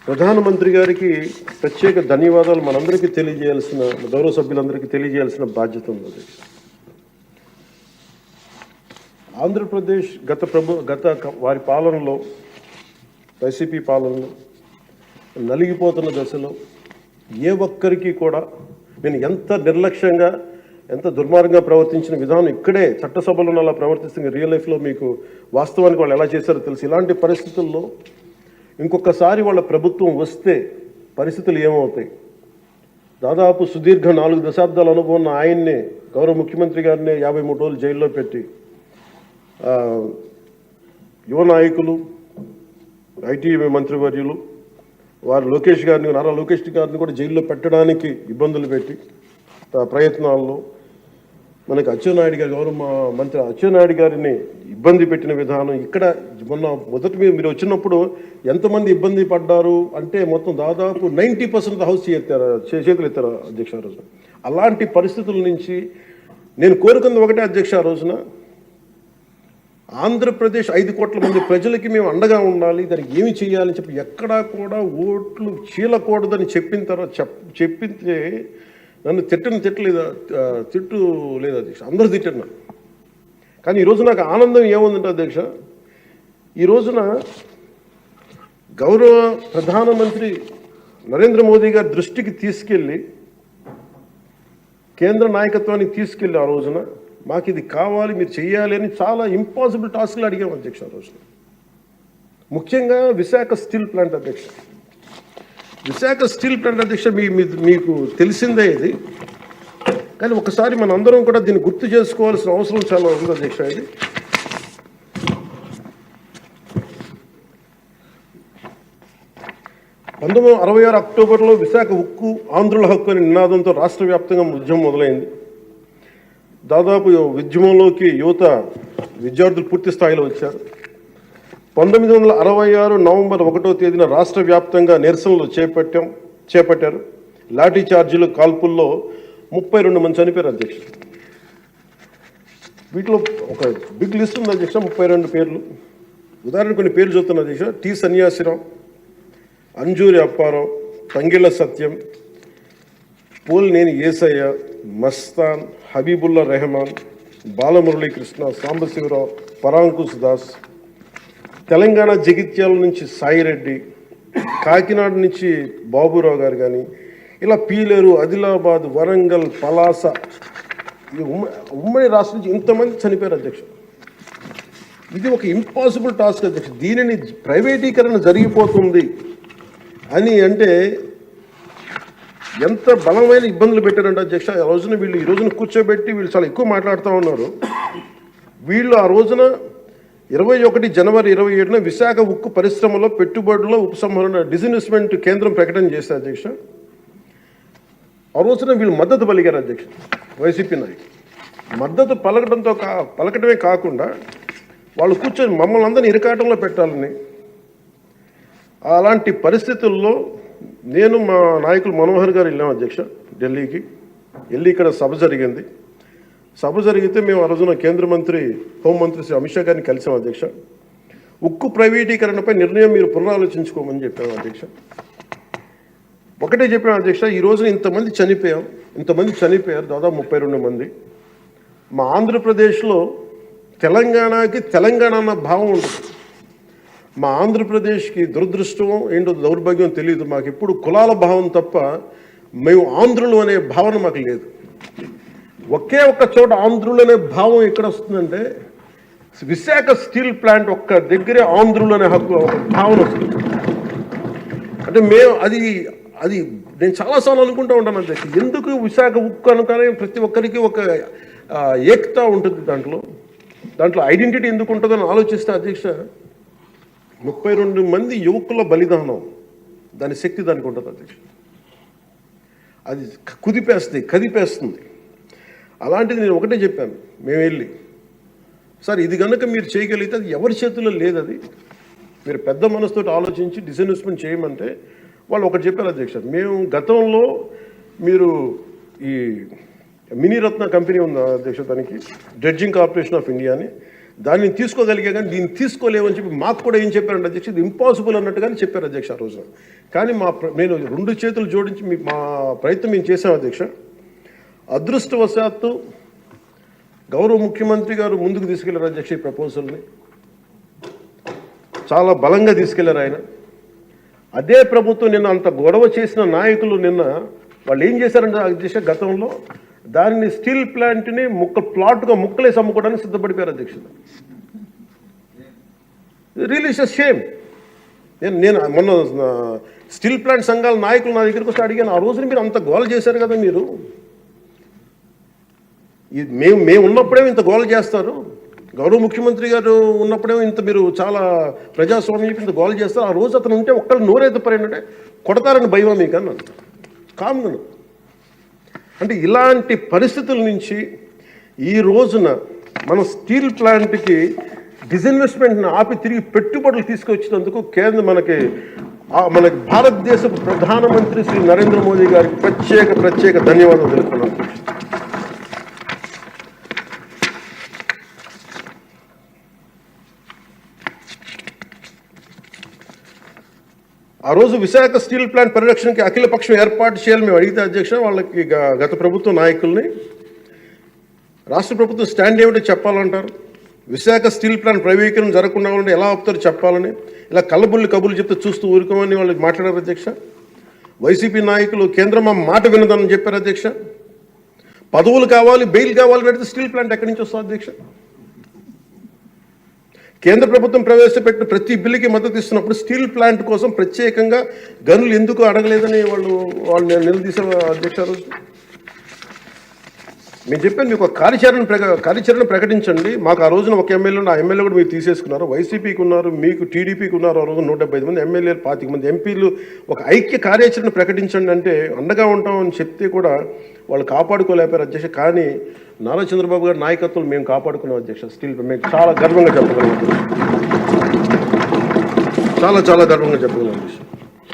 ప్రధానమంత్రి గారికి ప్రత్యేక ధన్యవాదాలు మనందరికీ తెలియజేయాల్సిన, గౌరవ సభ్యులందరికీ తెలియజేయాల్సిన బాధ్యత ఉంది. ఆంధ్రప్రదేశ్ గత వారి పాలనలో, వైసీపీ పాలనలో నలిగిపోతున్న దశలో ఏ ఒక్కరికి కూడా నేను ఎంత నిర్లక్ష్యంగా, ఎంత దుర్మార్గంగా ప్రవర్తించిన విధానం ఇక్కడే చట్టసభలో అలా ప్రవర్తిస్తున్న రియల్ లైఫ్లో మీకు వాస్తవానికి వాళ్ళు ఎలా చేశారో తెలుసు. ఇలాంటి పరిస్థితుల్లో ఇంకొకసారి వాళ్ళ ప్రభుత్వం వస్తే పరిస్థితులు ఏమవుతాయి? దాదాపు సుదీర్ఘ 4 దశాబ్దాల అనుభవం ఉన్న ఆయన్నే, గౌరవ ముఖ్యమంత్రి గారినే 53 రోజులు జైల్లో పెట్టి యువ నాయకులు, ఐటీ మంత్రివర్యులు వారు నారా లోకేష్ గారిని కూడా జైల్లో పెట్టడానికి ఇబ్బందులు పెట్టి ప్రయత్నాల్లో మనకి అచ్చెన్నాయుడు గారు, గౌరవ మంత్రి అచ్చెన్నాయుడు గారిని ఇబ్బంది పెట్టిన విధానం ఇక్కడ మొదటి మీరు వచ్చినప్పుడు ఎంతమంది ఇబ్బంది పడ్డారు అంటే మొత్తం దాదాపు 90% హౌస్ చేతులు ఎత్తారు అధ్యక్ష ఆ రోజున. అలాంటి పరిస్థితుల నుంచి నేను కోరుకుంది ఒకటే అధ్యక్ష, ఆ రోజున ఆంధ్రప్రదేశ్ 5 కోట్ల మంది ప్రజలకి మేము అండగా ఉండాలి, దానికి ఏమి చేయాలని చెప్పి ఎక్కడా కూడా ఓట్లు చీలకూడదని చెప్పితే నన్ను తిట్టు లేదా అధ్యక్ష, అందరూ తిట్టినా. కానీ ఈరోజు నాకు ఆనందం ఏముందంటే అధ్యక్ష, ఈ రోజున గౌరవ ప్రధానమంత్రి నరేంద్ర మోదీ గారి దృష్టికి తీసుకెళ్ళి, కేంద్ర నాయకత్వానికి తీసుకెళ్ళి ఆ రోజున మాకు ఇది కావాలి, మీరు చెయ్యాలి అని చాలా ఇంపాసిబుల్ టాస్క్లు అడిగాం అధ్యక్ష ఆ రోజున. ముఖ్యంగా విశాఖ స్టీల్ ప్లాంట్ అధ్యక్ష, అధ్యక్ష మీకు తెలిసిందే ఇది. కానీ ఒకసారి మన అందరం కూడా దీన్ని గుర్తు చేసుకోవాల్సిన అవసరం చాలా ఉంది అధ్యక్ష. ఇది 1966 అక్టోబర్లో విశాఖ ఉక్కు ఆంధ్రుల హక్కు అనే నినాదంతో రాష్ట్ర వ్యాప్తంగా ఉద్యమం మొదలైంది. దాదాపు ఉద్యమంలోకి విద్యార్థులు పూర్తి స్థాయిలో వచ్చారు. 1966 నవంబర్ 1వ తేదీన రాష్ట్ర వ్యాప్తంగా నిరసనలు చేపట్టారు. లాఠీ చార్జీలు, కాల్పుల్లో 32 మంది చనిపోయారు అధ్యక్ష. వీటిలో ఒక బిగ్ లిస్ట్ ఉంది అధ్యక్ష, 32 పేర్లు. ఉదాహరణ కొన్ని పేర్లు చూస్తున్న అధ్యక్ష: టి సన్యాసిరావు, అంజూరి అప్పారావు, తంగిళ్ళ సత్యం, పోలినేని ఏసయ్య, మస్తాన్, హబీబుల్లా రెహమాన్, బాలమురళీకృష్ణ, సాంబశివరావు, పరాంకుశ్ దాస్, తెలంగాణ జగిత్యాల నుంచి సాయిరెడ్డి, కాకినాడ నుంచి బాబురావు గారు కానీ, ఇలా పీలేరు, ఆదిలాబాద్, వరంగల్, పలాస, ఉమ్మడి రాష్ట్రం నుంచి ఇంతమంది చనిపోయారు అధ్యక్ష. ఇది ఒక ఇంపాసిబుల్ టాస్క్ అధ్యక్ష. దీనిని ప్రైవేటీకరణ జరిగిపోతుంది అని అంటే ఎంత బలమైన ఇబ్బందులు పెట్టారంటే అధ్యక్ష, ఆ రోజున ఈ రోజున కూర్చోబెట్టి వీళ్ళు చాలా ఎక్కువ మాట్లాడుతూ ఉన్నారు. వీళ్ళు ఆ రోజున 21 జనవరి 27న విశాఖ ఉక్కు పరిశ్రమలో పెట్టుబడుల ఉపసంహరణ డిస్ఇన్వెస్ట్మెంట్ కేంద్రం ప్రకటన చేశారు అధ్యక్ష. ఆ రోజున వీళ్ళు మద్దతు పలికారు అధ్యక్ష. వైసీపీ నాయకులు మద్దతు పలకటమే కాకుండా వాళ్ళు కూర్చొని మమ్మల్ని అందరినీ ఇరకాటంలో పెట్టాలని. అలాంటి పరిస్థితుల్లో నేను, మా నాయకులు మనోహర్ గారు వెళ్ళాం అధ్యక్ష ఢిల్లీకి. వెళ్ళి ఇక్కడ సభ జరిగింది. సభ జరిగితే మేము ఆ రోజున కేంద్ర మంత్రి, హోంమంత్రి శ్రీ అమిత్ షా గారిని కలిసాం అధ్యక్ష. ఉక్కు ప్రైవేటీకరణపై నిర్ణయం మీరు పునరాలోచించుకోమని చెప్పాము అధ్యక్ష. ఒకటే చెప్పాము అధ్యక్ష, ఈ రోజున ఇంతమంది చనిపోయారు, దాదాపు 32 మంది. మా ఆంధ్రప్రదేశ్లో తెలంగాణ అన్న భావం ఉండదు. మా ఆంధ్రప్రదేశ్కి దురదృష్టం ఏంటో, దౌర్భాగ్యం తెలియదు. మాకు ఎప్పుడు కులాల భావం తప్ప మేము ఆంధ్రులు అనే భావన మాకు లేదు. ఒకే ఒక్క చోట ఆంధ్రులు అనే భావం ఎక్కడ వస్తుందంటే విశాఖ స్టీల్ ప్లాంట్ ఒక్క దగ్గరే ఆంధ్రులు అనే భావన వస్తుంది. అంటే మేము అది నేను చాలాసార్లు అనుకుంటూ ఉంటాను అధ్యక్ష, ఎందుకు విశాఖ ఉక్కు అనుకనే ప్రతి ఒక్కరికి ఒక ఏకత ఉంటుంది దాంట్లో ఐడెంటిటీ ఎందుకు ఉంటుందని ఆలోచిస్తే అధ్యక్ష, 32 మంది యువకుల బలిదానం, దాని శక్తి దానికి ఉంటుంది అధ్యక్ష. అది కదిపేస్తుంది. అలాంటిది నేను ఒకటే చెప్పాను, మేము వెళ్ళి, సార్ ఇది కనుక మీరు చేయగలిగితే అది ఎవరి చేతుల్లో లేదు, అది మీరు పెద్ద మనసుతో ఆలోచించి డిస్ఇన్వెస్ట్మెంట్ చేయమంటే వాళ్ళు ఒకటి చెప్పారు అధ్యక్ష, మేము గతంలో మీరు ఈ మినీ రత్న కంపెనీ ఉంది అధ్యక్ష, దానికి డ్రెడ్జింగ్ కార్పొరేషన్ ఆఫ్ ఇండియా అని, దాన్ని తీసుకోగలిగే కానీ దీన్ని తీసుకోలేమని చెప్పి మాకు కూడా ఏం చెప్పారంటే అధ్యక్ష, ఇది ఇంపాసిబుల్ అన్నట్టుగానే చెప్పారు అధ్యక్ష ఆ రోజున. కానీ నేను 2 చేతులు జోడించి మా ప్రయత్నం మేము చేసాం అధ్యక్ష. అదృష్టవశాత్తు గౌరవ ముఖ్యమంత్రి గారు ముందుకు తీసుకెళ్లారు అధ్యక్ష ఈ ప్రపోజల్ని, చాలా బలంగా తీసుకెళ్లారు ఆయన. అదే ప్రభుత్వం నిన్న అంత గొడవ చేసిన నాయకులు నిన్న వాళ్ళు ఏం చేశారంటే అధ్యక్ష, గతంలో దానిని స్టీల్ ప్లాంట్ని ప్లాట్గా ముక్కలేసి అమ్ముకోవడానికి సిద్ధపడిపోయారు అధ్యక్ష. Real is a shame. నేను మొన్న స్టీల్ ప్లాంట్ సంఘాల నాయకులు నా దగ్గరికి వస్తే అడిగాను, ఆ రోజున మీరు అంత గోల చేశారు కదా, మీరు మేము ఉన్నప్పుడే ఇంత గోల చేస్తారు, గౌరవ ముఖ్యమంత్రి గారు ఉన్నప్పుడే ఇంత మీరు చాలా ప్రజాస్వామ్యం ఇంత గోల చేస్తారు, ఆ రోజు అతను ఉంటే ఒక్కళ్ళు నోరెత్తుపరేంటంటే కొడతారని భయమా మీకు అన్నాను కామ్ను. అంటే ఇలాంటి పరిస్థితుల నుంచి ఈ రోజున మన స్టీల్ ప్లాంట్కి డిస్ఇన్వెస్ట్మెంట్ని ఆపి తిరిగి పెట్టుబడులు తీసుకొచ్చినందుకు మనకి భారతదేశ ప్రధానమంత్రి శ్రీ నరేంద్ర మోదీ గారికి ప్రత్యేక ధన్యవాదాలు తెలుపుతున్నాను. ఆ రోజు విశాఖ స్టీల్ ప్లాంట్ పరిరక్షణకి అఖిలపక్షం ఏర్పాటు చేయాలని మేము అడిగితే అధ్యక్ష, వాళ్ళకి గత ప్రభుత్వ నాయకుల్ని రాష్ట్ర ప్రభుత్వం స్టాండ్ ఏమిటో చెప్పాలంటారు. విశాఖ స్టీల్ ప్లాంట్ ప్రైవేటీకరణ జరగకుండా ఉంటే ఎలా ఆపుతారు చెప్పాలని, ఇలా కబుర్లు చెప్తే చూస్తూ ఊరుకోమని వాళ్ళకి మాట్లాడారు అధ్యక్ష. వైసీపీ నాయకులు కేంద్రం మా మాట వినదని చెప్పారు అధ్యక్ష. పదవులు కావాలి, బెయిల్ కావాలని అడిగితే స్టీల్ ప్లాంట్ ఎక్కడి నుంచి వస్తుంది అధ్యక్ష? కేంద్ర ప్రభుత్వం ప్రవేశపెట్టిన ప్రతి బిల్లుకి మద్దతు ఇస్తున్నప్పుడు స్టీల్ ప్లాంట్ కోసం ప్రత్యేకంగా గనులు ఎందుకు అడగలేదని వాళ్ళు నిలదీశారు అధ్యక్ష. రోజు మేము చెప్పాను, మీకు ఒక కార్యాచరణ ప్రకటించండి. మాకు ఆ రోజున ఒక ఎమ్మెల్యే, ఆ ఎమ్మెల్యే కూడా మీరు తీసేసుకున్నారు. వైసీపీకి ఉన్నారు, మీకు టీడీపీకి ఉన్నారు. ఆ రోజు 175 మంది ఎమ్మెల్యేలు, 25 మంది ఎంపీలు. ఒక ఐక్య కార్యాచరణ ప్రకటించండి అంటే అండగా ఉంటామని చెప్తే కూడా వాళ్ళు కాపాడుకోలేపారు అధ్యక్ష. కానీ నారా చంద్రబాబు గారి నాయకత్వం మేము కాపాడుకున్నాం అధ్యక్ష. స్టీల్ మేము చాలా గర్వంగా చెప్పగలం, చాలా గర్వంగా చెప్పగలం అధ్యక్ష.